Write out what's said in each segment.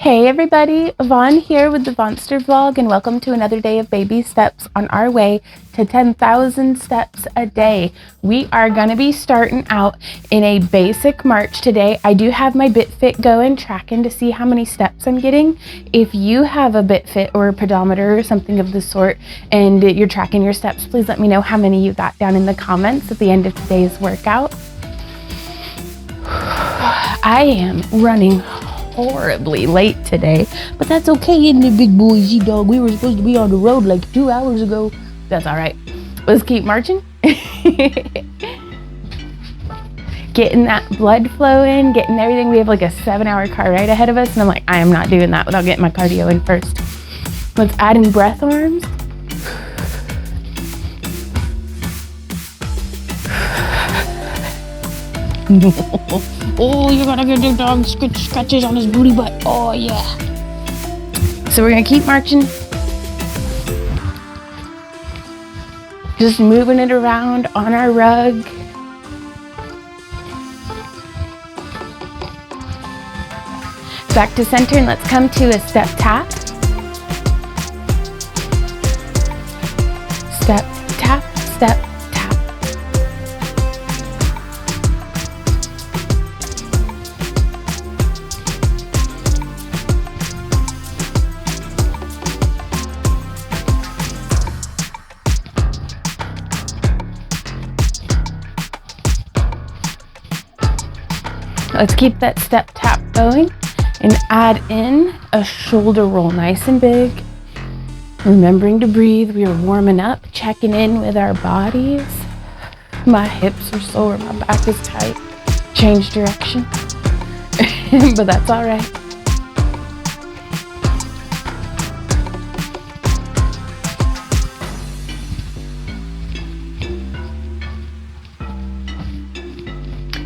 Hey everybody, Vaughn here with the Vonster Vlog, and welcome to another day of baby steps on our way to 10,000 steps a day. We are going to be starting out in a basic march today. I do have my BitFit going, tracking to see how many steps I'm getting. If you have a BitFit or a pedometer or something of the sort and you're tracking your steps, please let me know how many you got down in the comments at the end of today's workout. I am running horribly late today, but that's okay, isn't it, big boy Z-Dog? We were supposed to be on the road like 2 hours ago. That's all right. Let's keep marching. Getting that blood flowing, getting everything. We have like a 7-hour car ride ahead of us, and I'm like, I am not doing that without getting my cardio in first. Let's add in breath arms. Oh, you're gonna get the dog scratches on his booty butt. Oh yeah. So we're gonna keep marching. Just moving it around on our rug. Back to center, and let's come to a step tap. Step tap, step tap. Let's keep that step tap going and add in a shoulder roll, nice and big. Remembering to breathe. We are warming up, checking in with our bodies. My hips are sore, my back is tight. Change direction, but that's all right.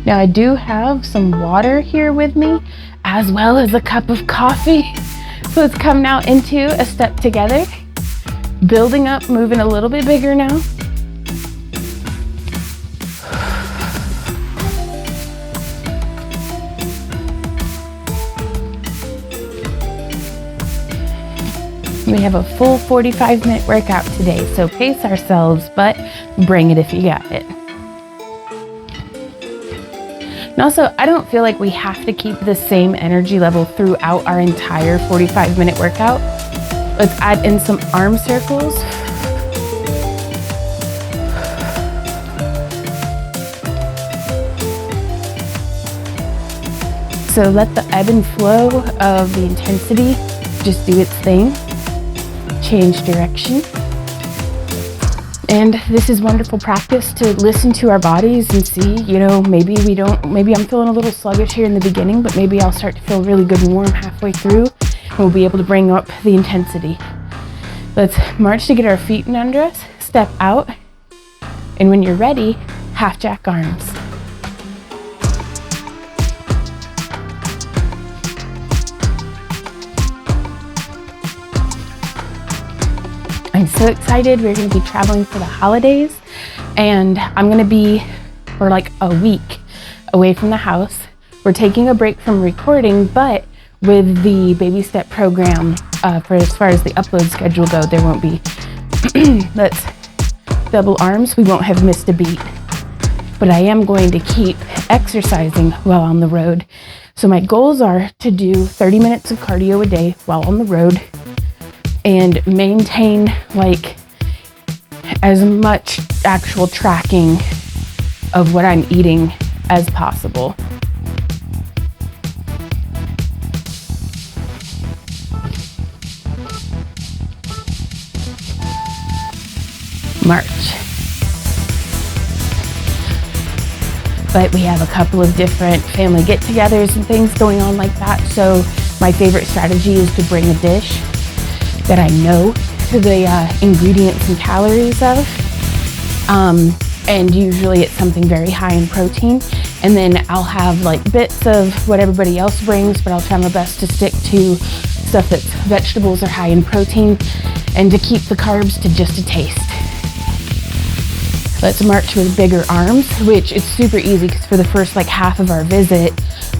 Now I do have some water here with me, as well as a cup of coffee. So it's coming out into a step together, building up, moving a little bit bigger now. We have a full 45-minute workout today, so pace ourselves, but bring it if you got it. And also, I don't feel like we have to keep the same energy level throughout our entire 45-minute workout. Let's add in some arm circles. So let the ebb and flow of the intensity just do its thing. Change direction. And this is wonderful practice to listen to our bodies and see, maybe I'm feeling a little sluggish here in the beginning, but maybe I'll start to feel really good and warm halfway through, and we'll be able to bring up the intensity. Let's march to get our feet in under us, step out, and when you're ready, half jack arms. I'm so excited. We're going to be traveling for the holidays, and I'm going to be for like a week away from the house. We're taking a break from recording, but with the baby step program, for as far as the upload schedule go, there won't be. Let's double arms. We won't have missed a beat, but I am going to keep exercising while on the road. So my goals are to do 30 minutes of cardio a day while on the road, and maintain like as much actual tracking of what I'm eating as possible. March. But we have a couple of different family get-togethers and things going on like that, so my favorite strategy is to bring a dish that I know the ingredients and calories of, and usually it's something very high in protein, and then I'll have like bits of what everybody else brings, but I'll try my best to stick to stuff that's vegetables or high in protein, and to keep the carbs to just a taste. Let's march with bigger arms, which is super easy because for the first like half of our visit,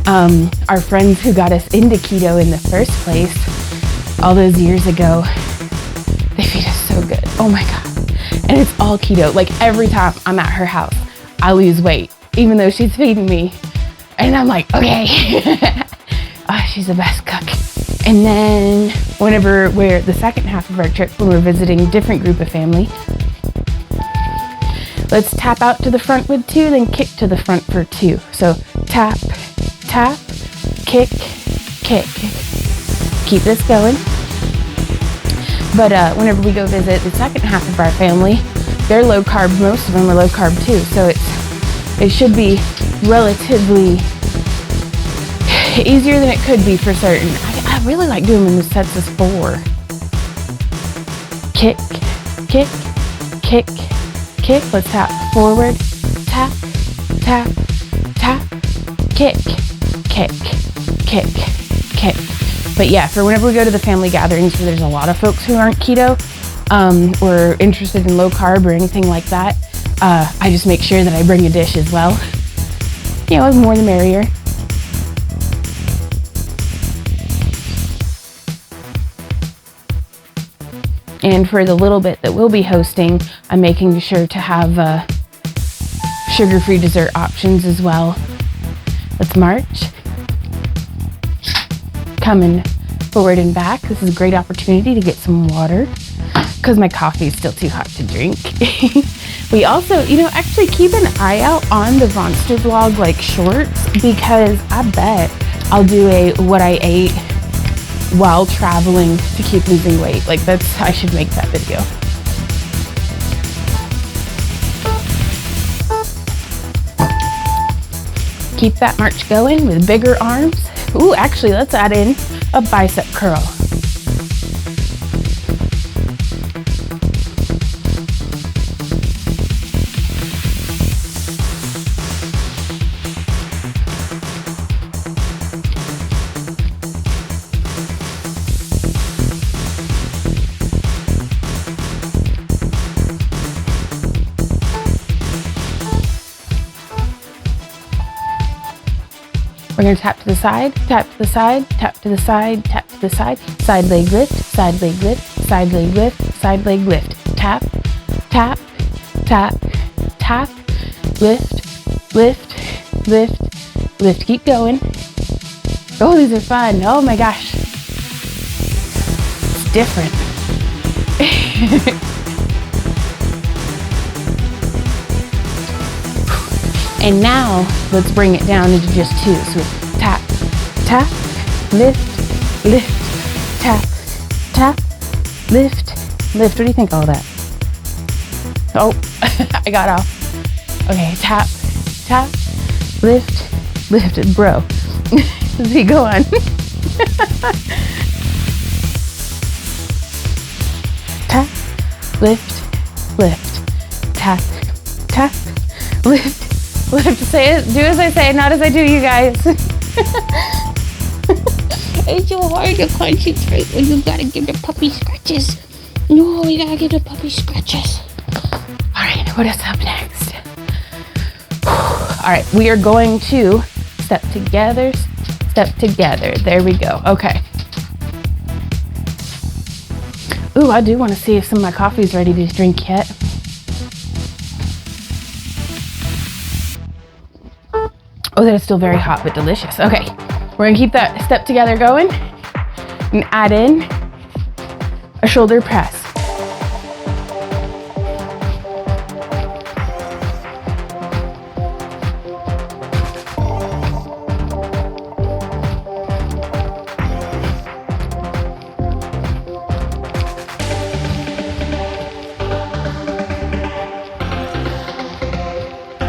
Our friends who got us into keto in the first place, all those years ago, they feed us so good. Oh my God. And it's all keto. Like every time I'm at her house, I lose weight, even though she's feeding me. And I'm like, okay. Oh, she's the best cook. And then whenever we're the second half of our trip, when we're visiting a different group of family, let's tap out to the front with 2, then kick to the front for 2. So tap, tap, kick, kick. Keep this going. But whenever we go visit the second half of our family, they're low carb. Most of them are low carb too. So it should be relatively easier than it could be for certain. I really like doing them in sets of 4. Kick, kick, kick, kick. Let's tap forward. Tap, tap, tap. Kick, kick, kick, kick. But yeah, for whenever we go to the family gatherings where there's a lot of folks who aren't keto or interested in low carb or anything like that, I just make sure that I bring a dish as well. You know, more the merrier. And for the little bit that we'll be hosting, I'm making sure to have sugar-free dessert options as well. Let's march. Coming forward and back. This is a great opportunity to get some water because my coffee is still too hot to drink. We also, actually keep an eye out on the Vonster vlog like shorts, because I bet I'll do a what I ate while traveling to keep losing weight. Like I should make that video. Keep that march going with bigger arms. Ooh, actually, let's add in a bicep curl. We're gonna tap to the side, tap to the side, tap to the side, tap to the side, side leg lift, side leg lift, side leg lift, side leg lift. Tap, tap, tap, tap, lift, lift, lift, lift. Keep going. Oh, these are fun. Oh my gosh. It's different. And now let's bring it down into just 2. So tap, tap, lift, lift, tap, tap, lift, lift. What do you think of all that? Oh, I got off. Okay, tap, tap, lift, lift, bro. Let's see, go on. Tap, lift, lift, tap, tap, lift. We'll have to say it, do as I say, not as I do, you guys. It's so hard to concentrate when you gotta give the puppy scratches. No, you gotta give the puppy scratches. All right, what is up next? All right, we are going to step together, step together. There we go, okay. Ooh, I do wanna see if some of my coffee's ready to drink yet. Oh, that is still very hot, but delicious. Okay, we're gonna keep that step together going and add in a shoulder press.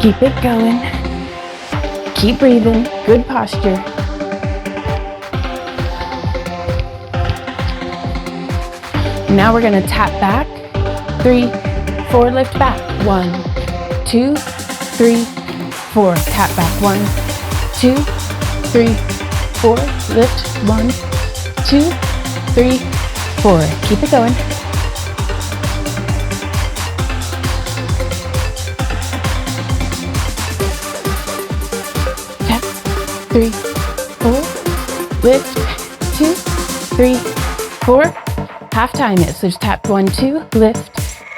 Keep it going. Keep breathing, good posture. Now we're gonna tap back, 3, 4, lift back, 1, 2, 3, 4, tap back, 1, 2, 3, 4, lift, 1, 2, 3, 4, keep it going. Tap, 3, lift, 2, 3, 4. Half time it. So just tap 1, 2, lift,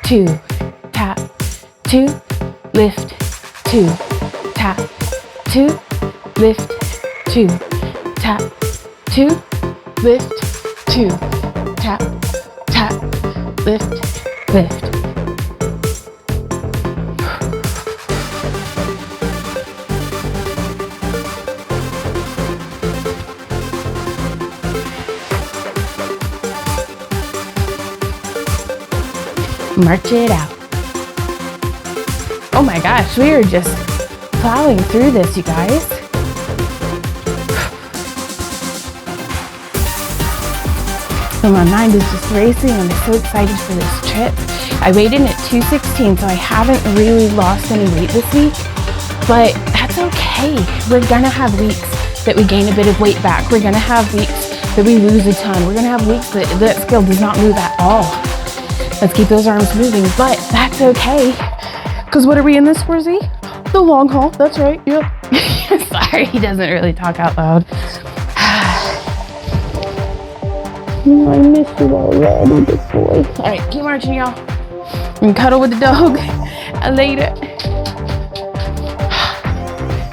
2, tap, 2, lift, 2, tap, 2, lift, 2, tap, 2, lift, 2, tap, tap, lift, lift. March it out. Oh my gosh, we are just plowing through this, you guys. So my mind is just racing. I'm so excited for this trip. I weighed in at 216, so I haven't really lost any weight this week, but that's okay. We're gonna have weeks that we gain a bit of weight back. We're gonna have weeks that we lose a ton. We're gonna have weeks that that scale does not move at all. Let's keep those arms moving, but that's okay. Because what are we in this for, Z? The long haul, that's right, yep. Sorry, he doesn't really talk out loud. I missed you already, big boy. All right, keep marching, y'all. And cuddle with the dog later.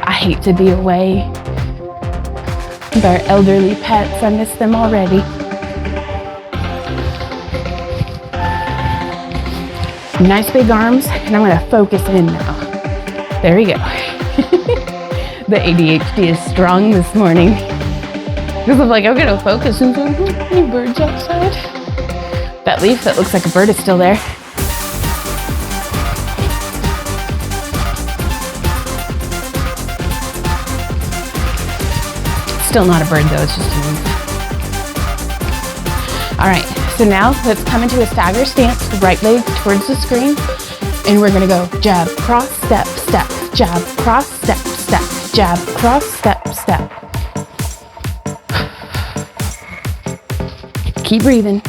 I hate to be away with our elderly pets. I miss them already. Nice big arms, and I'm gonna focus in now. There we go. The ADHD is strong this morning. Because I'm like, I'm gonna focus, and there's any birds outside. That leaf that looks like a bird is still there. Still not a bird though, it's just a leaf. All right, so now let's come into a stagger stance, right leg towards the screen, and we're gonna go jab, cross, step, step, jab, cross, step, step, jab, cross, step, step. Keep breathing.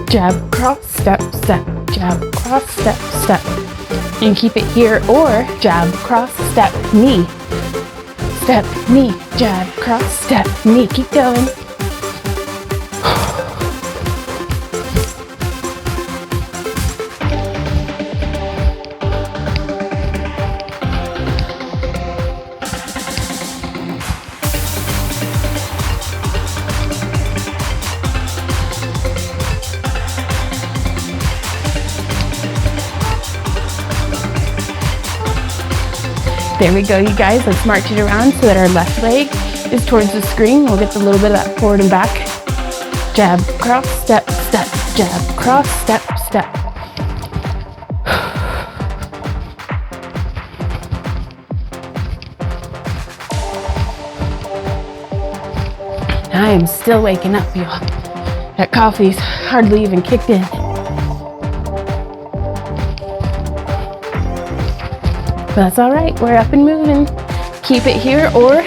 Jab, cross, step, step, jab, cross, step, step. And keep it here, or jab, cross, step, knee. Step, knee, jab, cross, step, knee. Keep going. There we go, you guys. Let's march it around so that our left leg is towards the screen. We'll get a little bit of that forward and back. Jab, cross, step, step, jab, cross, step, step. I am still waking up, y'all. That coffee's hardly even kicked in. That's all right, we're up and moving. Keep it here, or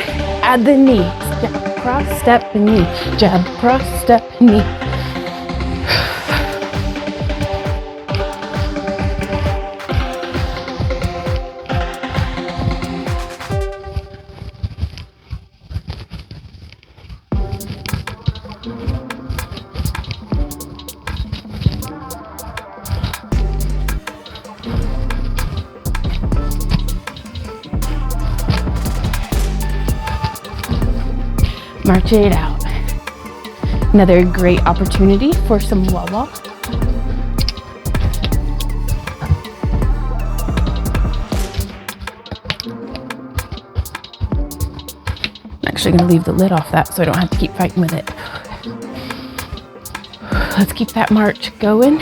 add the knee. Jab, cross, step, knee. Jab, cross, step, knee. March it out. Another great opportunity for some wah-wah. I'm actually gonna leave the lid off that so I don't have to keep fighting with it. Let's keep that march going.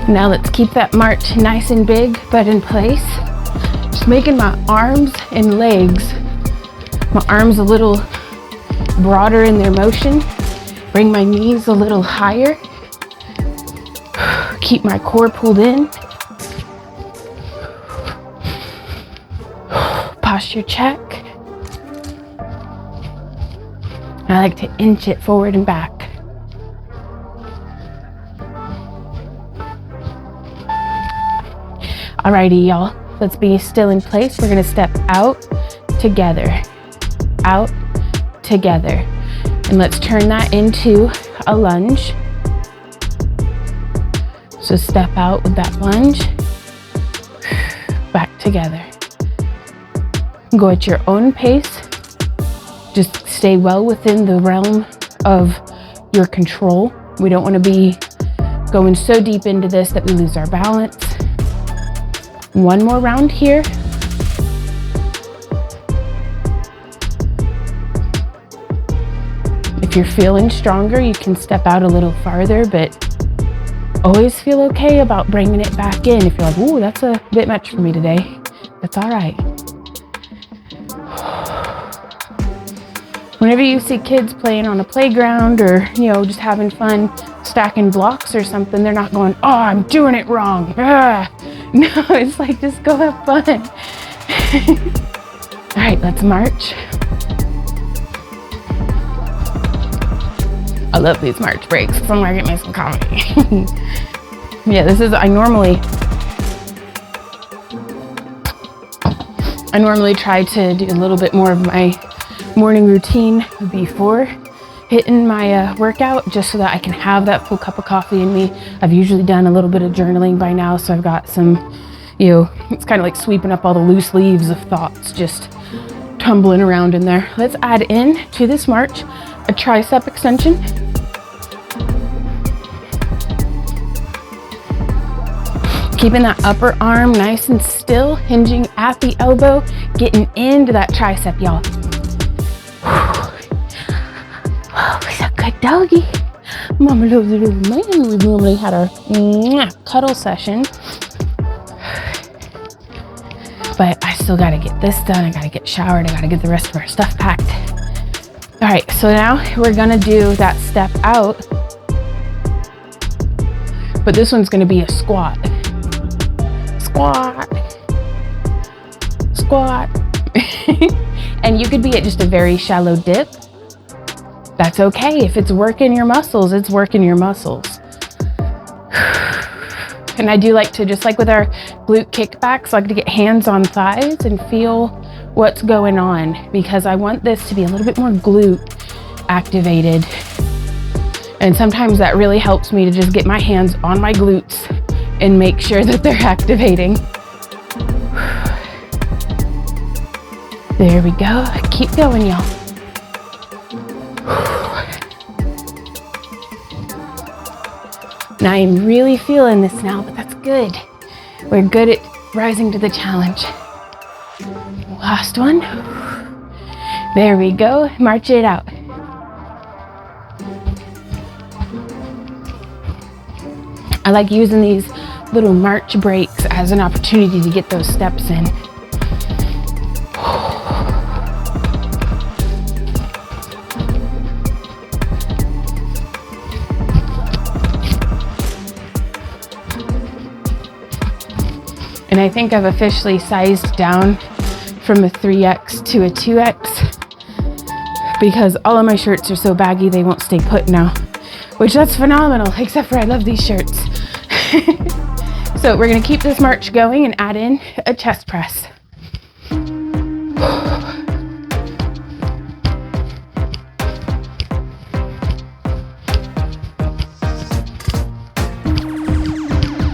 Now let's keep that march nice and big, but in place. Just making my arms and legs, my arms a little broader in their motion. Bring my knees a little higher. Keep my core pulled in. Posture check. I like to inch it forward and back. Alrighty, y'all. Let's be still in place. We're gonna step out, together, out, together. And let's turn that into a lunge. So step out with that lunge, back together. Go at your own pace. Just stay well within the realm of your control. We don't want to be going so deep into this that we lose our balance. One more round here. If you're feeling stronger, you can step out a little farther, but always feel okay about bringing it back in. If you're like, ooh, that's a bit much for me today, that's all right. Whenever you see kids playing on a playground or, just having fun stacking blocks or something, they're not going, oh, I'm doing it wrong. Ah. No, it's like, just go have fun. All right, let's march. I love these march breaks. Somewhere get me some coffee. Yeah, I normally try to do a little bit more of my morning routine before hitting my workout, just so that I can have that full cup of coffee in me. I've usually done a little bit of journaling by now, so I've got some, it's kind of like sweeping up all the loose leaves of thoughts just tumbling around in there. Let's add in to this march a tricep extension. Keeping that upper arm nice and still, hinging at the elbow, getting into that tricep, y'all. Oh, he's a good doggy. Mama loves a little man. We normally had our cuddle session. But I still gotta get this done. I gotta get showered. I gotta get the rest of our stuff packed. All right, so now we're gonna do that step out. But this one's gonna be a squat. Squat. Squat. And you could be at just a very shallow dip. That's okay. If it's working your muscles, it's working your muscles. And I do like to, just like with our glute kickbacks, like to get hands on thighs and feel what's going on, because I want this to be a little bit more glute activated. And sometimes that really helps me to just get my hands on my glutes and make sure that they're activating. There we go. Keep going, y'all. Now I'm really feeling this now, but that's good. We're good at rising to the challenge. Last one. There we go. March it out. I like using these little march breaks as an opportunity to get those steps in. And I think I've officially sized down from a 3X to a 2X because all of my shirts are so baggy they won't stay put now, which that's phenomenal, except for I love these shirts. So we're gonna keep this march going and add in a chest press.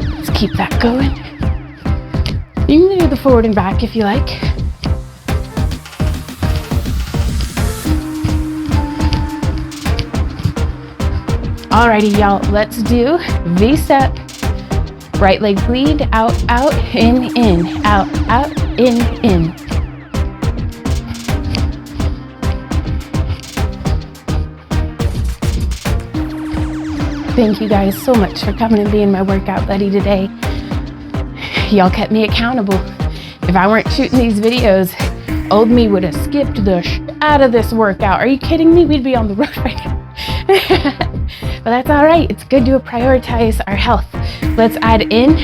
Let's keep that going. You can do the forward and back if you like. Alrighty, y'all, let's do V-step. Right leg lead, out, out, in, out, out, in. Thank you guys so much for coming and being my workout buddy today. Y'all kept me accountable. If I weren't shooting these videos, old me would have skipped the out of this workout. Are you kidding me? We'd be on the road right now. But that's all right. It's good to prioritize our health. Let's add in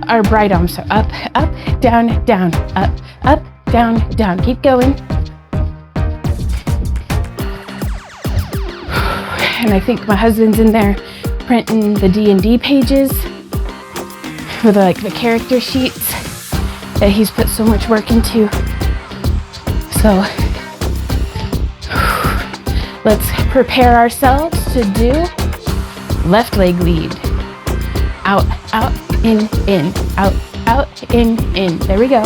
our right arm. So up, up, down, down, up, down, down. Keep going. And I think my husband's in there printing the D&D pages with like the character sheets that he's put so much work into. So let's prepare ourselves to do left leg lead. Out, out, in, out, out, in. There we go.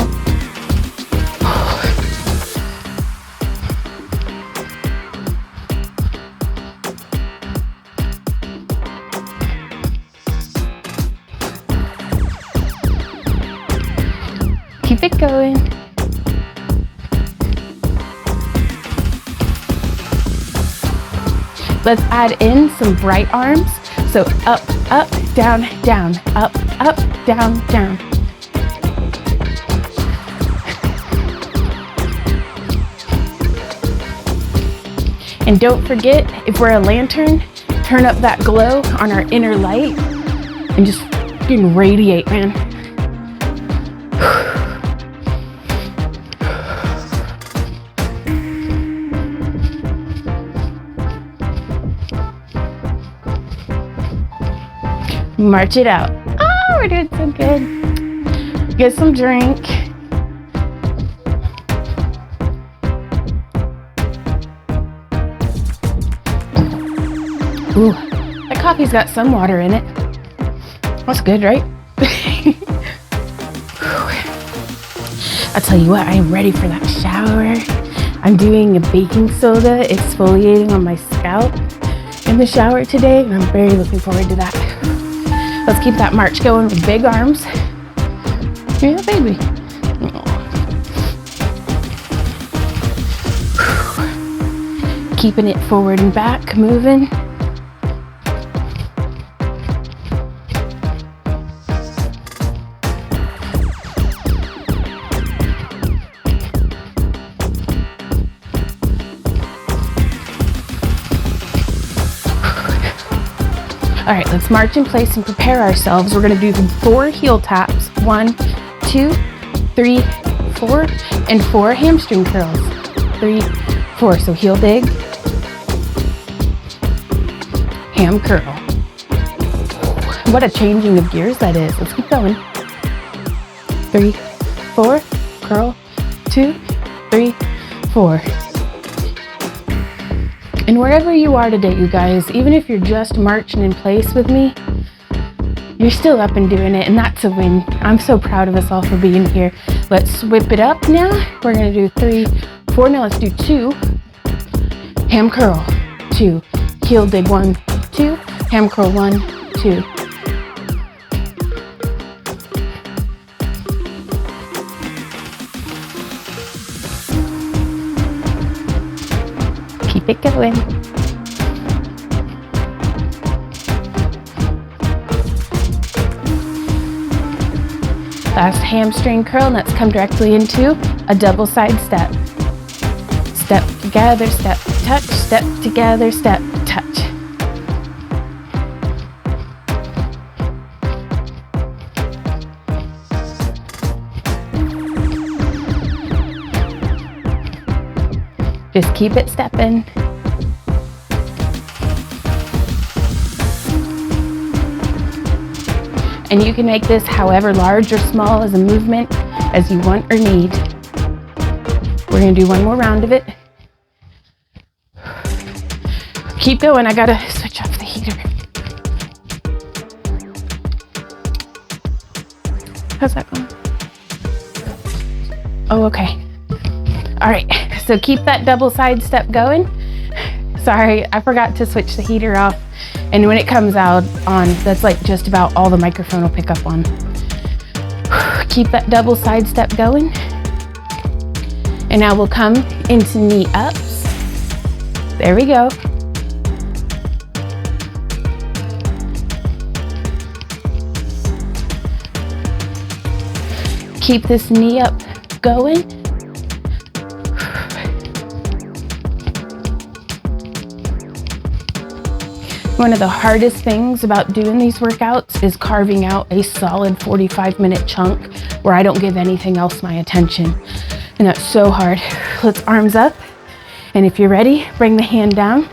Keep it going. Let's add in some bright arms. So up, up, down, down, up, up, down, down. And don't forget, if we're a lantern, turn up that glow on our inner light and just fucking radiate, man. March it out. Oh, we're doing so good. Get some drink. Ooh, that coffee's got some water in it. That's good, right? I'll tell you what, I am ready for that shower. I'm doing a baking soda exfoliating on my scalp in the shower today, and I'm very looking forward to that. Let's keep that march going with big arms. Yeah, baby. Keeping it forward and back, moving. All right, let's march in place and prepare ourselves. We're gonna do 4 heel taps. 1, 2, 3, 4, and 4 hamstring curls. 3, 4, so heel dig, ham curl. What a changing of gears that is. Let's keep going. 3, 4, curl, 2, 3, 4. And wherever you are today, you guys, even if you're just marching in place with me, you're still up and doing it, and that's a win. I'm so proud of us all for being here. Let's whip it up now. We're gonna do 3, 4. Now let's do 2. Ham curl, 2. Heel dig, 1, 2. Ham curl, 1, 2. Keep it going. Last hamstring curl, and let's come directly into a double side step. Step together, step, touch, step together, step, touch. Just keep it stepping. And you can make this however large or small as a movement as you want or need. We're gonna do one more round of it. Keep going, I gotta switch off the heater. How's that going? Oh, okay. All right, so keep that double side step going. Sorry, I forgot to switch the heater off. And when it comes out on, that's like just about all the microphone will pick up on. Keep that double side step going. And now we'll come into knee ups. There we go. Keep this knee up going. One of the hardest things about doing these workouts is carving out a solid 45-minute chunk where I don't give anything else my attention. And that's so hard. Let's arms up. And if you're ready, bring the hand down,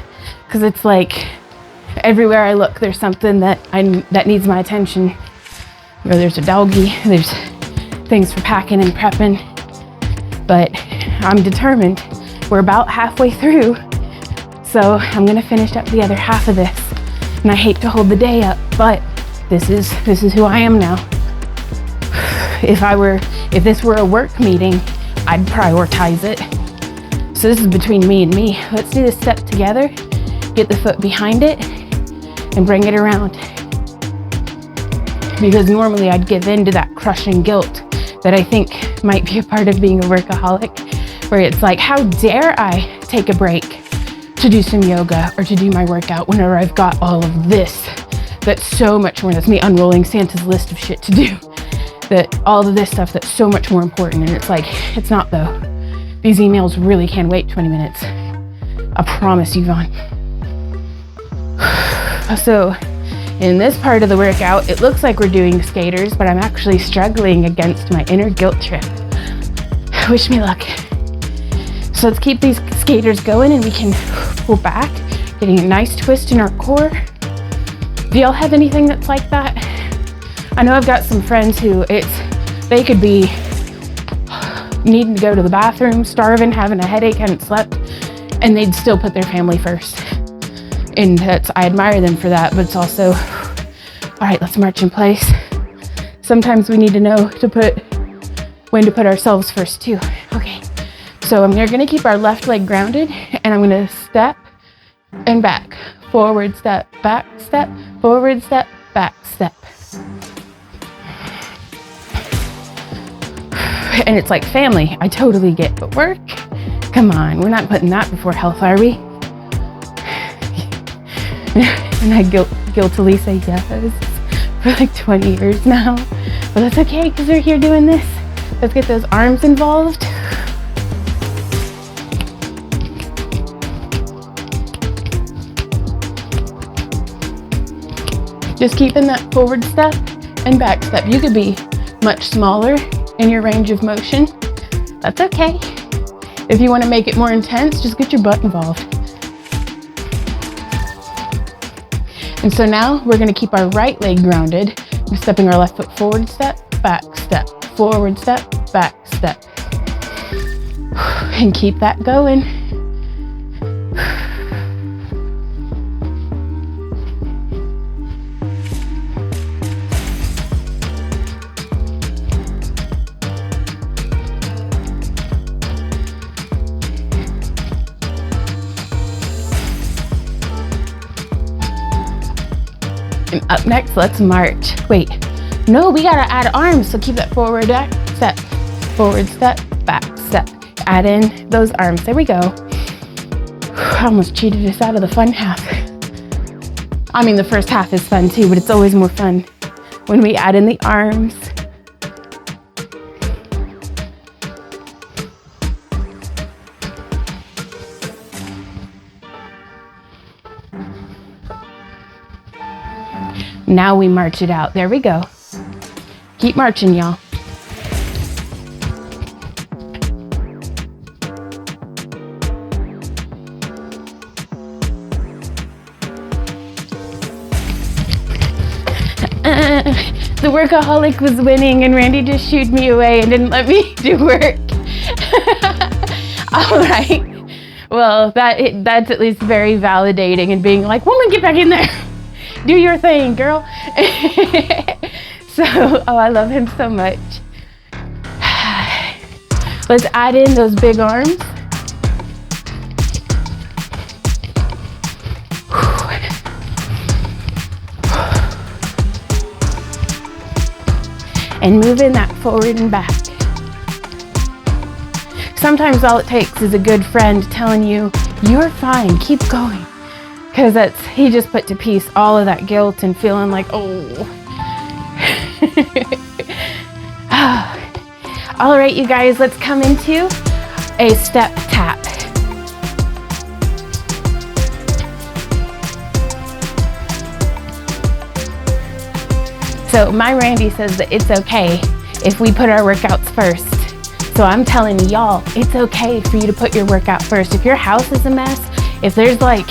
because it's like everywhere I look, there's something that needs my attention. Or there's a doggy, there's things for packing and prepping. But I'm determined. We're about halfway through. So I'm gonna finish up the other half of this. And I hate to hold the day up, but this is who I am now. If this were a work meeting, I'd prioritize it. So this is between me and me. Let's do this step together, get the foot behind it, and bring it around. Because normally I'd give in to that crushing guilt that I think might be a part of being a workaholic, where it's like, how dare I take a break to do some yoga or to do my workout whenever I've got all of this that's so much more. That's me unrolling Santa's list of shit to do. That all of this stuff that's so much more important. And it's like, it's not though. These emails really can wait 20 minutes. I promise you, Vaughn. So in this part of the workout, it looks like we're doing skaters, but I'm actually struggling against my inner guilt trip. Wish me luck. So let's keep these skaters going and we can pull back, getting a nice twist in our core. Do y'all have anything that's like that? I know I've got some friends who they could be needing to go to the bathroom, starving, having a headache, hadn't slept, and they'd still put their family first. And I admire them for that, but it's also, all right, let's march in place. Sometimes we need to know when to put ourselves first too. Okay, so we're gonna keep our left leg grounded, and I'm gonna step and back, forward step, forward step, back step. And it's like family, I totally get, but work? Come on, we're not putting that before health, are we? And I guiltily say yes for like 20 years now. But that's okay, because we're here doing this. Let's get those arms involved. Just keeping that forward step and back step. You could be much smaller in your range of motion. That's okay. If you want to make it more intense, just get your butt involved. And so now we're going to keep our right leg grounded. We're stepping our left foot forward step, forward step, back step. And keep that going. And up next, let's march. Wait, no, we gotta add arms, so keep that forward step, back step. Add in those arms, there we go. I almost cheated us out of the fun half. I mean, the first half is fun too, but it's always more fun when we add in the arms. Now we march it out. There we go. Keep marching, y'all. The workaholic was winning and Randy just shooed me away and didn't let me do work. All right. Well, that's at least very validating and being like, woman, get back in there. Do your thing, girl. So, I love him so much. Let's add in those big arms. And moving that forward and back. Sometimes all it takes is a good friend telling you, you're fine, keep going. Because he just put to peace all of that guilt and feeling like, oh. All right, you guys, let's come into a step tap. So my Randy says that it's okay if we put our workouts first. So I'm telling y'all, it's okay for you to put your workout first. If your house is a mess, if there's like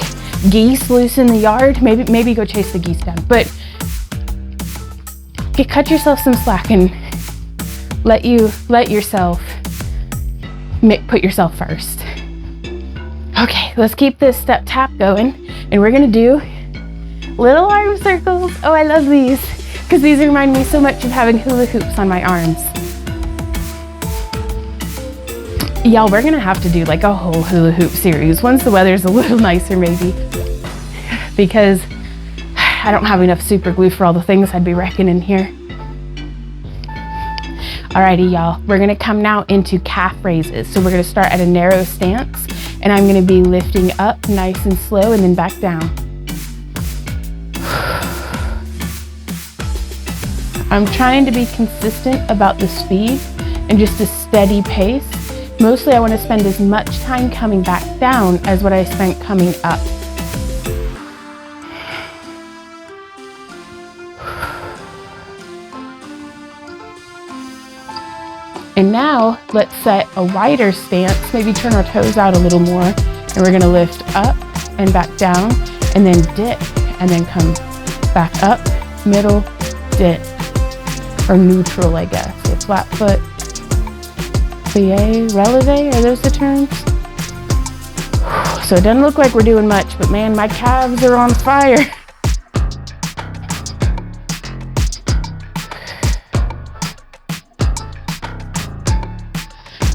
geese loose in the yard, maybe go chase the geese down. But cut yourself some slack and let yourself put yourself first. Okay, let's keep this step tap going, and we're gonna do little arm circles. Oh, I love these because these remind me so much of having hula hoops on my arms. Y'all, we're gonna have to do like a whole hula hoop series once the weather's a little nicer, maybe, because I don't have enough super glue for all the things I'd be wrecking in here. Alrighty, y'all, we're gonna come now into calf raises. So we're gonna start at a narrow stance, and I'm gonna be lifting up nice and slow and then back down. I'm trying to be consistent about the speed and just a steady pace. Mostly I want to spend as much time coming back down as what I spent coming up. And now let's set a wider stance, maybe turn our toes out a little more, and we're gonna lift up and back down, and then dip, and then come back up, middle, dip, or neutral, I guess. So flat foot, plie, releve, are those the terms? So it doesn't look like we're doing much, but man, my calves are on fire.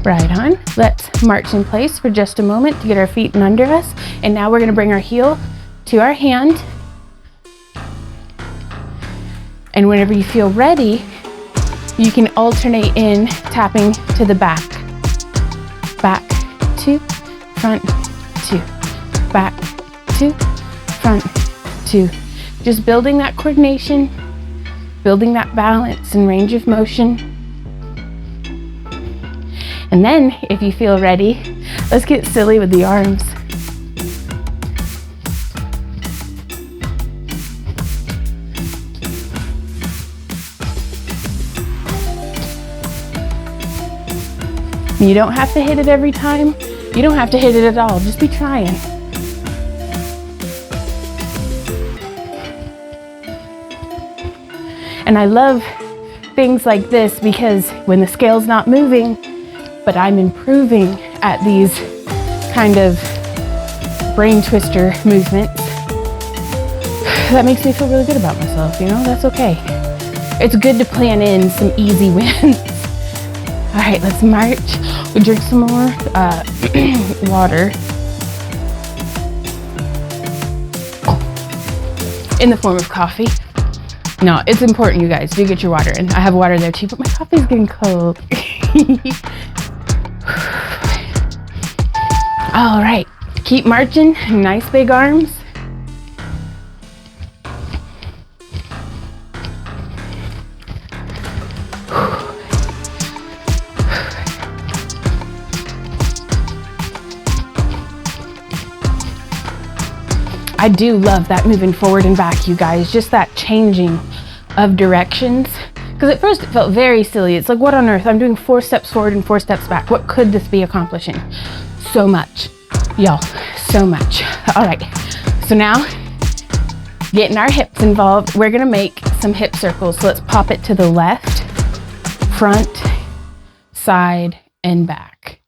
Right on. Let's march in place for just a moment to get our feet in under us. And now we're gonna bring our heel to our hand. And whenever you feel ready, you can alternate in tapping to the back. Back, two, front, two. Back, two, front, two. Just building that coordination, building that balance and range of motion. And then, if you feel ready, let's get silly with the arms. You don't have to hit it every time. You don't have to hit it at all. Just be trying. And I love things like this because when the scale's not moving, but I'm improving at these kind of brain twister movements, that makes me feel really good about myself, you know? That's okay. It's good to plan in some easy wins. All right, let's march. We'll drink some more water. In the form of coffee. No, it's important, you guys. Do get your water in. I have water there too, but my coffee's getting cold. All right, keep marching. Nice big arms. I do love that moving forward and back, you guys, just that changing of directions. Because at first it felt very silly. It's like, what on earth? I'm doing 4 steps forward and 4 steps back. What could this be accomplishing? So much, y'all, so much. All right, so now getting our hips involved, we're gonna make some hip circles. So let's pop it to the left, front, side, and back.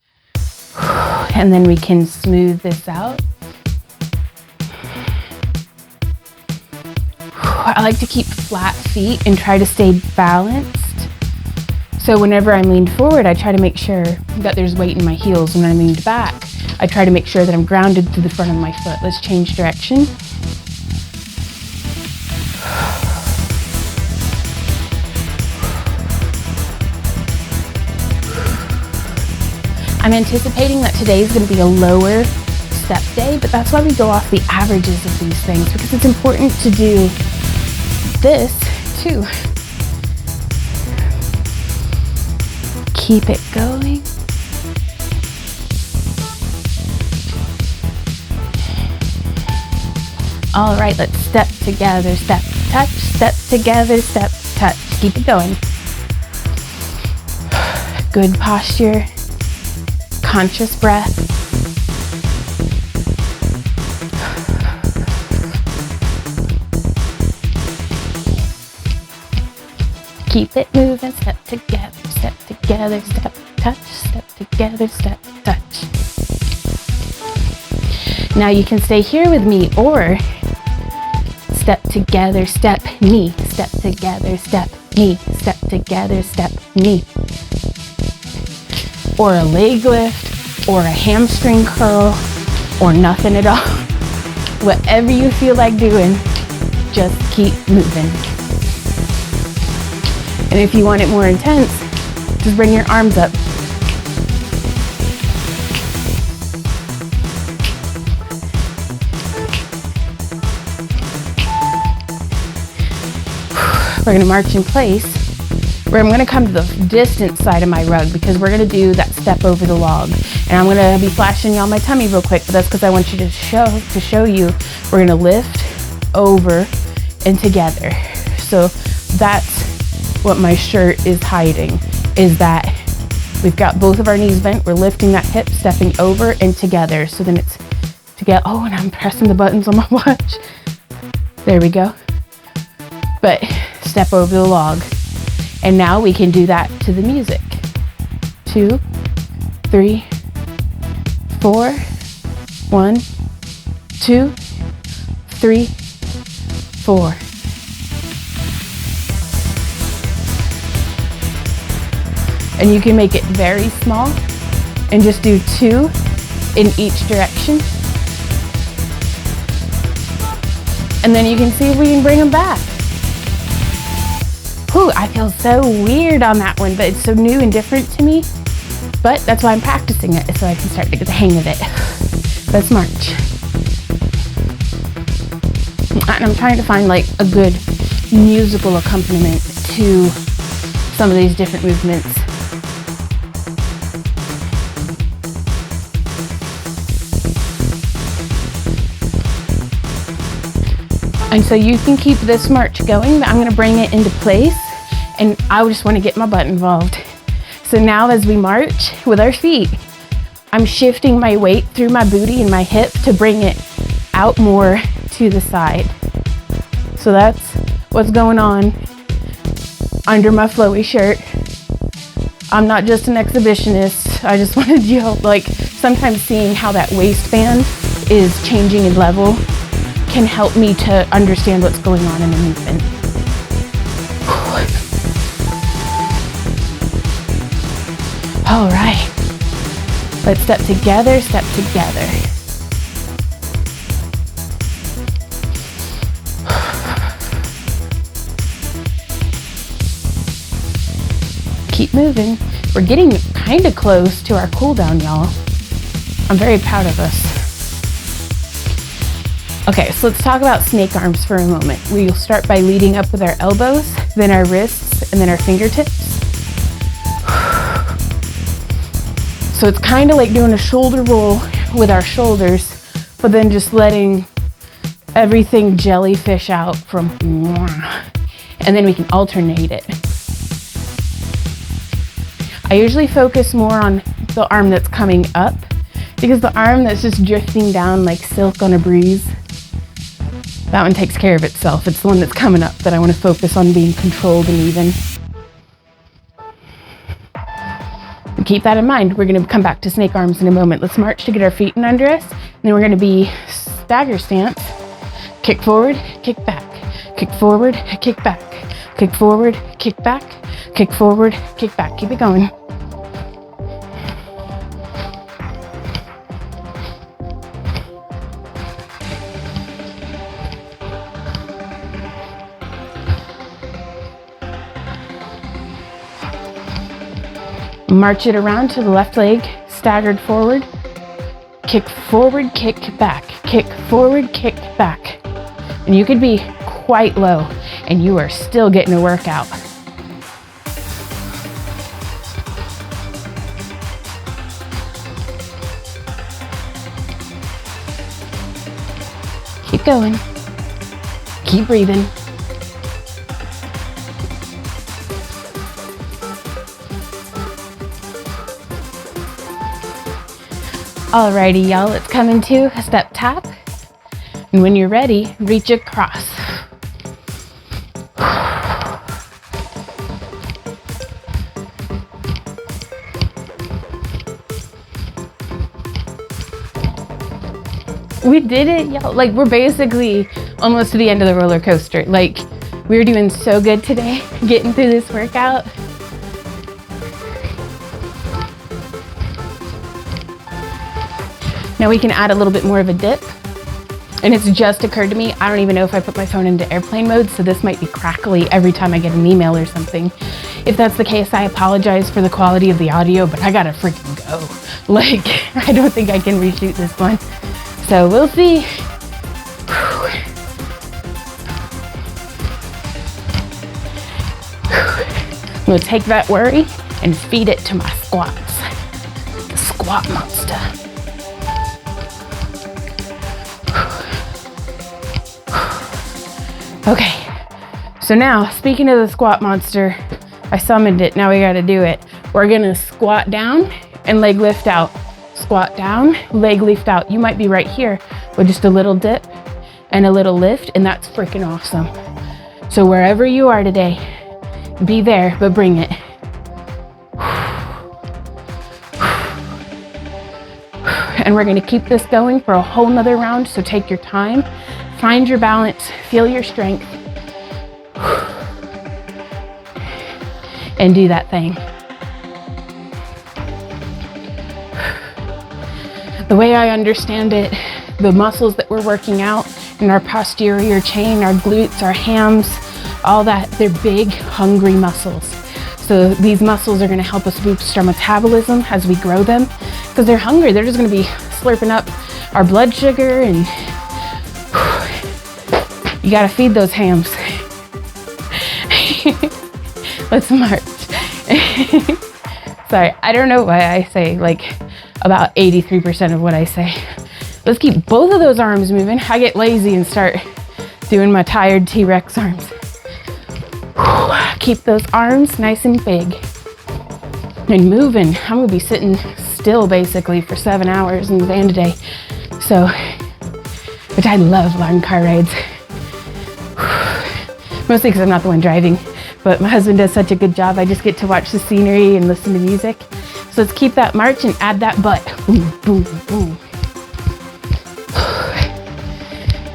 And then we can smooth this out. I like to keep flat feet and try to stay balanced. So whenever I'm leaned forward, I try to make sure that there's weight in my heels. When I'm leaned back, I try to make sure that I'm grounded to the front of my foot. Let's change direction. I'm anticipating that today's going to be a lower step day, but that's why we go off the averages of these things, because it's important to do this too. Keep it going. All right, let's step together, step, touch, step together, step, touch. Keep it going. Good posture. conscious breath. Keep it moving, step together, step together, step, touch, step together, step, touch. Now you can stay here with me, or step together, step, knee, step together, step, knee, step together, step, knee. Or a leg lift, or a hamstring curl, or nothing at all. Whatever you feel like doing, just keep moving. And if you want it more intense, just bring your arms up. We're gonna march in place, where I'm gonna come to the distant side of my rug because we're gonna do that step over the log. And I'm gonna be flashing y'all my tummy real quick, but that's because I want you to show you we're gonna lift, over, and together. So that's what my shirt is hiding, is that we've got both of our knees bent, we're lifting that hip, stepping over and together. So then it's together. Oh, and I'm pressing the buttons on my watch. There we go. But step over the log. And now we can do that to the music. 2, 3, 4. 1, 2, 3, 4. And you can make it very small and just do 2 in each direction. And then you can see if we can bring them back. Whew, I feel so weird on that one, but it's so new and different to me. But that's why I'm practicing it, so I can start to get the hang of it. Let's march. And I'm trying to find like a good musical accompaniment to some of these different movements. And so you can keep this march going, but I'm gonna bring it into place, and I just wanna get my butt involved. So now as we march with our feet, I'm shifting my weight through my booty and my hip to bring it out more to the side. So that's what's going on under my flowy shirt. I'm not just an exhibitionist. I just wanted you to, like, sometimes seeing how that waistband is changing in level can help me to understand what's going on in the movement. All right, let's step together, step together. Keep moving. We're getting kind of close to our cool down, y'all. I'm very proud of us. Okay, so let's talk about snake arms for a moment. We'll start by leading up with our elbows, then our wrists, and then our fingertips. So it's kind of like doing a shoulder roll with our shoulders, but then just letting everything jellyfish out from, and then we can alternate it. I usually focus more on the arm that's coming up, because the arm that's just drifting down like silk on a breeze, that one takes care of itself. It's the one that's coming up that I want to focus on being controlled and even. And keep that in mind. We're going to come back to snake arms in a moment. Let's march to get our feet in under us. And then we're going to be stagger stance. Kick forward, kick back. Kick forward, kick back. Kick forward, kick back. Kick forward, kick back. Keep it going. March it around to the left leg, staggered forward, kick forward, kick back, kick forward, kick back. And you could be quite low and you are still getting a workout. Keep going. Keep breathing. Alrighty, y'all, let's come into a step tap. And when you're ready, reach across. We did it, y'all. Like, we're basically almost to the end of the roller coaster. Like, we're doing so good today, getting through this workout. Now we can add a little bit more of a dip. And it's just occurred to me, I don't even know if I put my phone into airplane mode, so this might be crackly every time I get an email or something. If that's the case, I apologize for the quality of the audio, but I gotta freaking go. Like, I don't think I can reshoot this one. So we'll see. I'm gonna take that worry and feed it to my squats. The squat monster. Okay, so now, speaking of the squat monster, I summoned it, now we gotta do it. We're gonna squat down and leg lift out. Squat down, leg lift out. You might be right here with just a little dip and a little lift, and that's freaking awesome. So wherever you are today, be there, but bring it. And we're gonna keep this going for a whole nother round, so take your time, find your balance, feel your strength, and do that thing. The way I understand it, the muscles that we're working out in our posterior chain, our glutes, our hams, all that, they're big, hungry muscles. So these muscles are gonna help us boost our metabolism as we grow them, because they're hungry. They're just gonna be slurping up our blood sugar, and you gotta feed those hams. Let's march. Sorry, I don't know why I say like about 83% of what I say. Let's keep both of those arms moving. I get lazy and start doing my tired T-Rex arms. Keep those arms nice and big and moving. I'm gonna be sitting still basically for 7 hours in the van today. So, which I love long car rides. Mostly because I'm not the one driving, but my husband does such a good job. I just get to watch the scenery and listen to music. So let's keep that march and add that butt. Boom, boom, boom.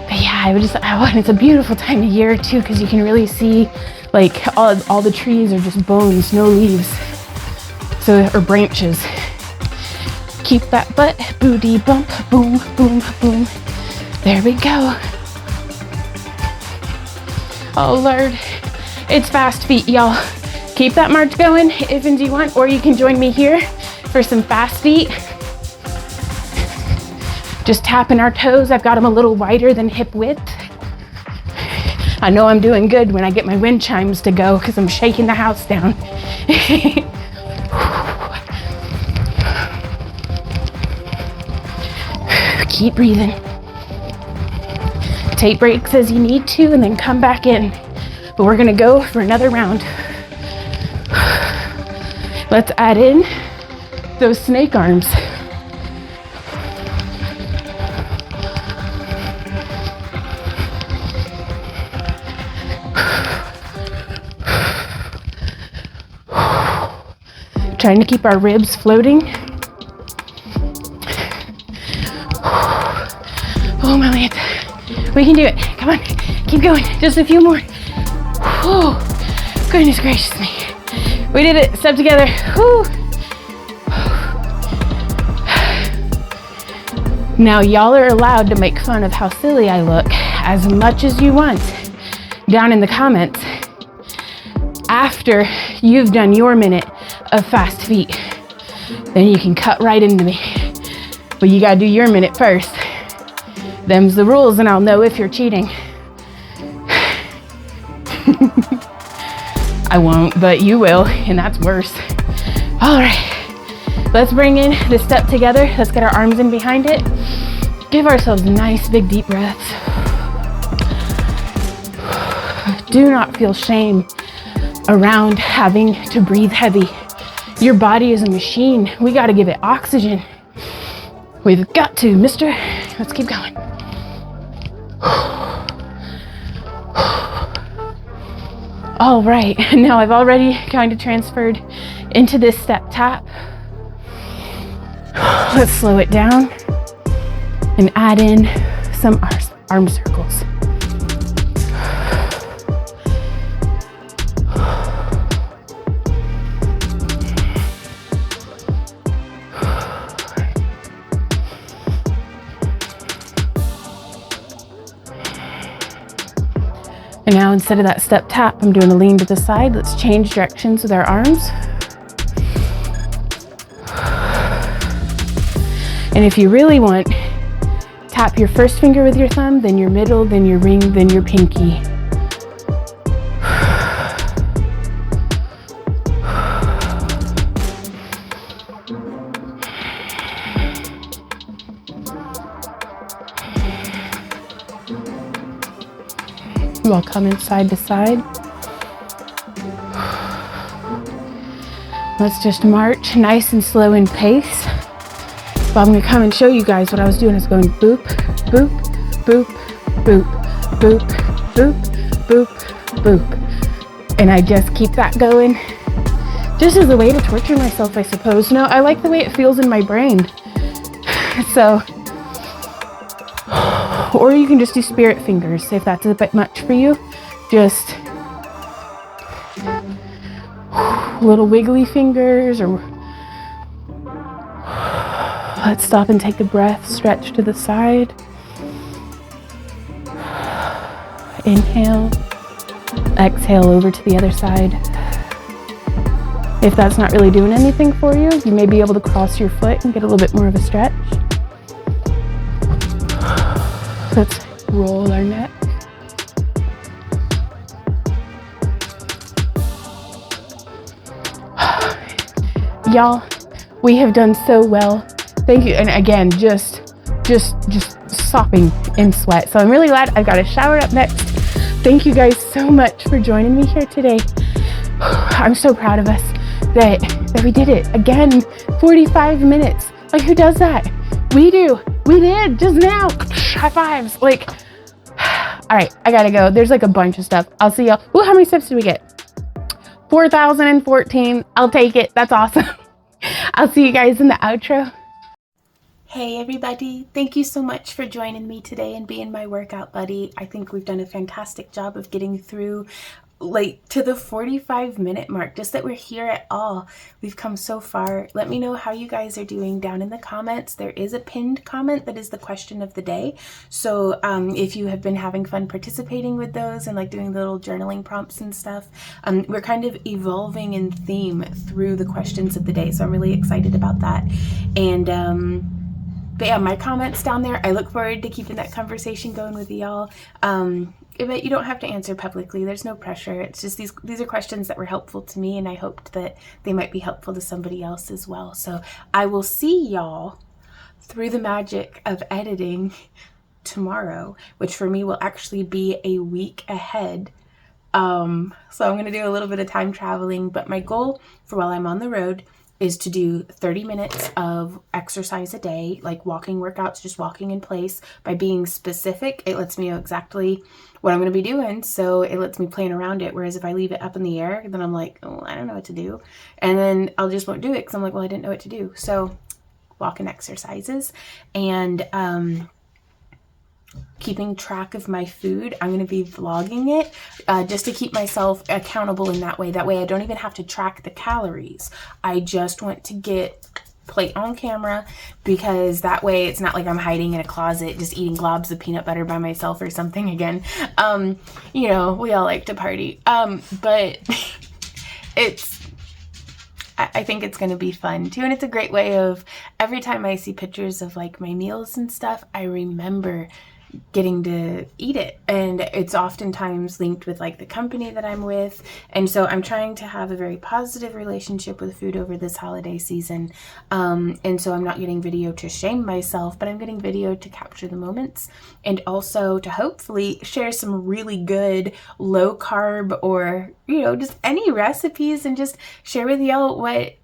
But yeah, it's a beautiful time of year too, because you can really see like all the trees are just bones, no leaves. Or branches. Keep that butt, booty bump, boom, boom, boom. There we go. Oh Lord, it's fast feet, y'all. Keep that march going if and you want, or you can join me here for some fast feet. Just tapping our toes. I've got them a little wider than hip width. I know I'm doing good when I get my wind chimes to go because I'm shaking the house down. Keep breathing. Take breaks as you need to and then come back in. But we're gonna go for another round. Let's add in those snake arms. Trying to keep our ribs floating. Oh my land. We can do it. Come on. Keep going. Just a few more. Oh, goodness gracious me. We did it. Step together. Whew. Now y'all are allowed to make fun of how silly I look as much as you want down in the comments after you've done your minute of fast feet. Then you can cut right into me. But you gotta do your minute first. Them's the rules, and I'll know if you're cheating. I won't, but you will, and that's worse. All right, let's bring in the step together. Let's get our arms in behind it. Give ourselves nice, big, deep breaths. Do not feel shame around having to breathe heavy. Your body is a machine. We got to give it oxygen. We've got to, mister. Let's keep going. All right, now I've already kind of transferred into this step tap. Let's slow it down and add in some arm circles. And now instead of that step tap, I'm doing a lean to the side. Let's change directions with our arms. And if you really want, tap your first finger with your thumb, then your middle, then your ring, then your pinky. While coming side to side. Let's just march nice and slow in pace. But I'm gonna come and show you guys what I was doing. Is going boop, boop, boop, boop, boop, boop, boop, boop. And I just keep that going. Just as a way to torture myself, I suppose. No, I like the way it feels in my brain. So, or you can just do spirit fingers if that's a bit much for you. Just little wiggly fingers, or let's stop and take a breath, stretch to the side. Inhale, exhale over to the other side. If that's not really doing anything for you, you may be able to cross your foot and get a little bit more of a stretch. Let's roll our neck. Y'all, we have done so well. Thank you. And again, just sopping in sweat. So I'm really glad I've got a shower up next. Thank you guys so much for joining me here today. I'm so proud of us that we did it. Again, 45 minutes. Like, who does that? We do. We did just now. High fives. Like, all right, I gotta go. There's like a bunch of stuff. I'll see y'all. Ooh, how many steps did we get? 4,014. I'll take it. That's awesome. I'll see you guys in the outro. Hey everybody, thank you so much for joining me today and being my workout buddy. I think we've done a fantastic job of getting through like to the 45-minute mark, just that we're here at all. We've come so far. Let me know how you guys are doing down in the comments. There is a pinned comment that is the question of the day. So if you have been having fun participating with those and like doing little journaling prompts and stuff, we're kind of evolving in theme through the questions of the day. So I'm really excited about that. And but yeah, my comments down there, I look forward to keeping that conversation going with y'all. But you don't have to answer publicly. There's no pressure. It's just these are questions that were helpful to me, and I hoped that they might be helpful to somebody else as well. So I will see y'all through the magic of editing tomorrow, which for me will actually be a week ahead. So I'm going to do a little bit of time traveling, but my goal for while I'm on the road is to do 30 minutes of exercise a day, like walking workouts, just walking in place. By being specific, it lets me know exactly what I'm going to be doing, so it lets me plan around it. Whereas if I leave it up in the air, then I'm like, oh, I don't know what to do. And then I'll just won't do it because I'm like, well, I didn't know what to do. So walking exercises and keeping track of my food. I'm going to be vlogging it just to keep myself accountable in that way. That way I don't even have to track the calories. I just want to get plate on camera, because that way it's not like I'm hiding in a closet just eating globs of peanut butter by myself or something again. You know, we all like to party. But I think it's going to be fun too. And it's a great way of, every time I see pictures of like my meals and stuff, I remember getting to eat it, and it's oftentimes linked with like the company that I'm with. And so I'm trying to have a very positive relationship with food over this holiday season, and so I'm not getting video to shame myself, but I'm getting video to capture the moments, and also to hopefully share some really good low carb, or you know, just any recipes, and just share with y'all what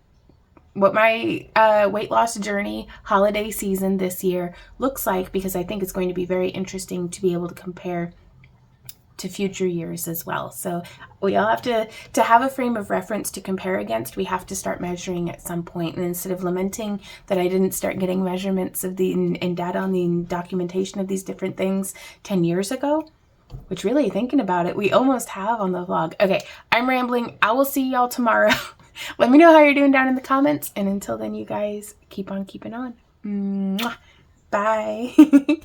what my weight loss journey holiday season this year looks like, because I think it's going to be very interesting to be able to compare to future years as well. So we all have to have a frame of reference to compare against. We have to start measuring at some point. And instead of lamenting that I didn't start getting measurements of the and data on the documentation of these different things 10 years ago, which really, thinking about it, we almost have on the vlog. Okay, I'm rambling. I will see y'all tomorrow. Let me know how you're doing down in the comments. And until then, you guys keep on keeping on. Mwah. Bye.